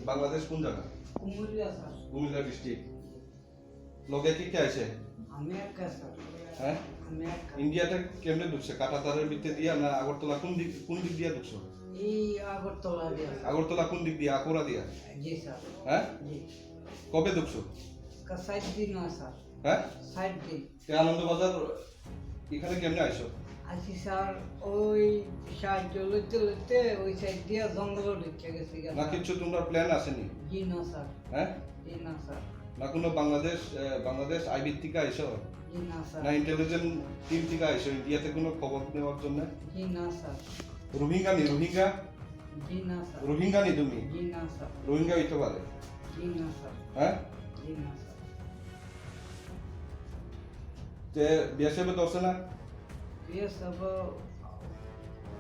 বাংলাদেশ কোন জায়গা? Comilla sir. Comilla district. লগে কি কে আছে? আমি একা স্যার। হ্যাঁ? আমি একা। ইন্ডিয়াতে কেমনে ঢুকছে? কাটাতারের ভিতরে দিয়া না আগরতলা কোন দিক দিয়া ঢুকছো? এই আগরতলা দিয়া। আগরতলা কোন দিক দিয়া? আকোরা দিয়া? জি স্যার। হ্যাঁ? জি। কবে ঢুকছো? 60 দিন হয় স্যার। হ্যাঁ? 60 দিন। আনন্দবাজার এখানে কেমনে আইছো? আছি স্যার ওই সাহায্য লইতে লইতে ওই সাইড দিয়া জঙ্গল ঢুকে গেছি না কিছু তোমরা প্ল্যান আসেনি? জি না স্যার। হ্যাঁ? জি না স্যার। না কোনো বাংলাদেশ আইবি থেকে আইছো? জি না স্যার। না ইন্টেলিজেন্স টিম থেকে আইছো ইন্ডিয়াতে কোনো খবর নেওয়ার জন্য? জি না স্যার। রোহিঙ্গা? জি না স্যার। রোহিঙ্গা নি তুমি? জি না স্যার। রোহিঙ্গা হইতে পারে? জি না স্যার। হ্যাঁ? জি না স্যার। তে বিএসএফ ধরছে না? বিয়ে সব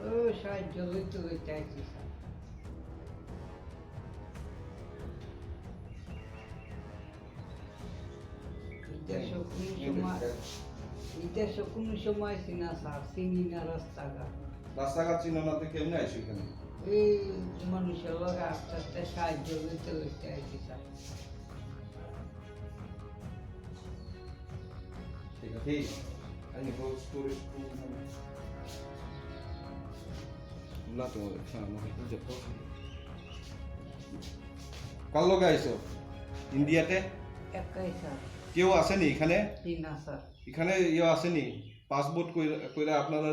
ও সাহায্য লইতে লইতে আইছি স্যার। দেশে কোনো সময় চিনা স্যার, চিনি না রাস্তাঘাট চিনো না তো কেমনে আইছো এখানে? এই মানুষের লগে আস্তে আস্তে সাহায্য লইতে লইতে আইছি স্যার। ঠিক আছে আমি বল স্টোরি না তো আমাকে কি যেত কাল লগে আইছো ইন্ডিয়াতে? একাই স্যার। কেউ আসেনি এখানে? জি না স্যার। এখানে আসেনি পাসপোর্ট কইরা আপনারা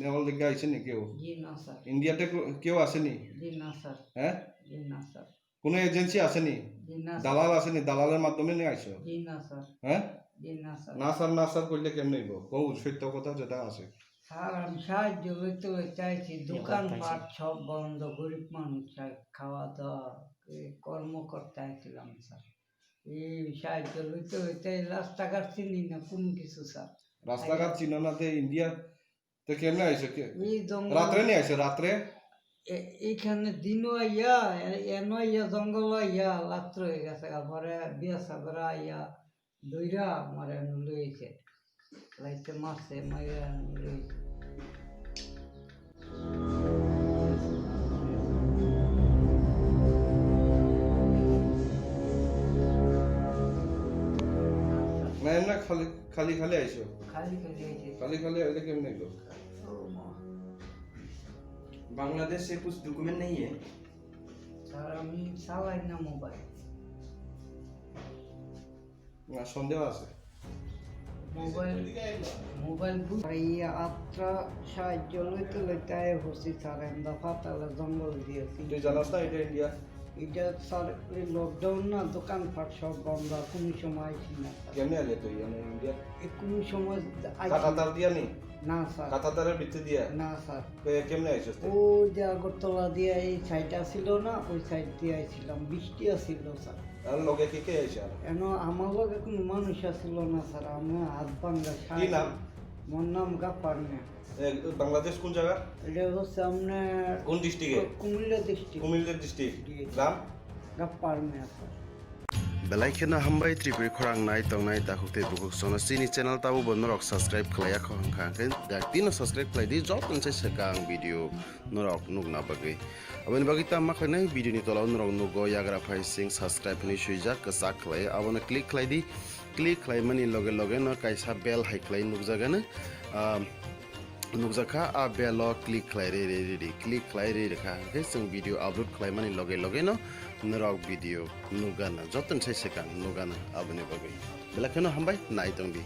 নেওয়ার লেগে আইছেনি কেউ? জি না স্যার। ইন্ডিয়াতে কেউ আসেনি? জি না স্যার। হ্যাঁ? জি না স্যার। কোনো এজেন্সি আসেনি? জি না দালাল আসেনি? দালালের মাধ্যমে নিয়ে আইছো? জি না স্যার। হ্যাঁ? জি না স্যার। না স্যার করলে কেমনে হইব? কও সত্য কথা যেটা আছে। স্যার আমি সাহায্য লইতে লইতে আইছি, দোকানপাট সব বন্ধ, গরিব মানুষ খাওয়া দাওয়া কর্ম করতে আইছিলাম স্যার। এই সাহায্য লইতে লইতে রাস্তাঘাট চিনি না কোনো কিছু স্যার। রাস্তাঘাট চিনো না তে ইন্ডিয়া তে কেমনে আইছো? এই জঙ্গল রাত্রে নিয়ে আইছো? রাত্রে এইখানে দিনও আইয়া এনো আইয়া জঙ্গল আইয়া রাত্র হয়ে গেছে পরে বিয়া সাগরা আইয়া দইরা মারে লইছে লাইতে মারছে মাইরা লইছে। না এমনি খালি আইছো? খালি খালি আইছে। খালি আইলে কেমনে হইলো? बांग्लादेश से कुछ डॉक्यूमेंट नहीं है? স্যার আমি চালাই না মোবাইল। না সন্দেহ আছে? মোবাইল এই আত্রা সাহায্য লইতে লইতে আয় হচ্ছি স্যার আমরা ফাতালে জঙ্গল দিয়েছি। তুই জানাস না এটা ইন্ডিয়া? এটা স্যার এই লকডাউন না, দোকানপাট সব বন্ধ, কোনো সময় আইছি না স্যার। কেমনে আইলে তুই ইন্ডিয়া? কোনো সময় কাটাতার দিয়া নি? না স্যার। কাটাতারের ভিতরে দিয়া? না স্যার। কেমনে আইছিস তুই? ও যে আগরতলা দিয়ে এই সাইড ছিল না, ওই সাইড দিয়ে আইছিলাম, বৃষ্টি আসছিল স্যার। আর লগে কে আইছে? আর কেন আমার লগে কোনো মানুষ আসছিল না স্যার, আমি হাত ভাঙ্গা কি নাম? মোর নাম গাপ্পার না। বাংলাদেশ কোন জায়গা? এটা হচ্ছে আপনার কোন ডিস্ট্রিক্টে? কুমিল্লা ডিস্ট্রিক্ট। কুমিল্লা ডিস্ট্রিক্ট। গ্রাম? গাপ্পার না sir. Belaikena hambai tripuri khorang nai tong nai ta hukte buku sona sini channel tabu bonorok subscribe khlaya khong khangken dak tino subscribe khlai di job nse sekang video norok nugna bagai abani bagi ta ma khnai video ni tola norok nugo yagra phai sing subscribe ni suijak ka khlai abona click khlai mani loge no kaisa bell hai khlai nugjaga na nukjaka a belo click khlai re kha ke sing video upload khlai mani loge no norok video nugana joton sai sekang nugana abani bagai belakeno hambai nai tongdi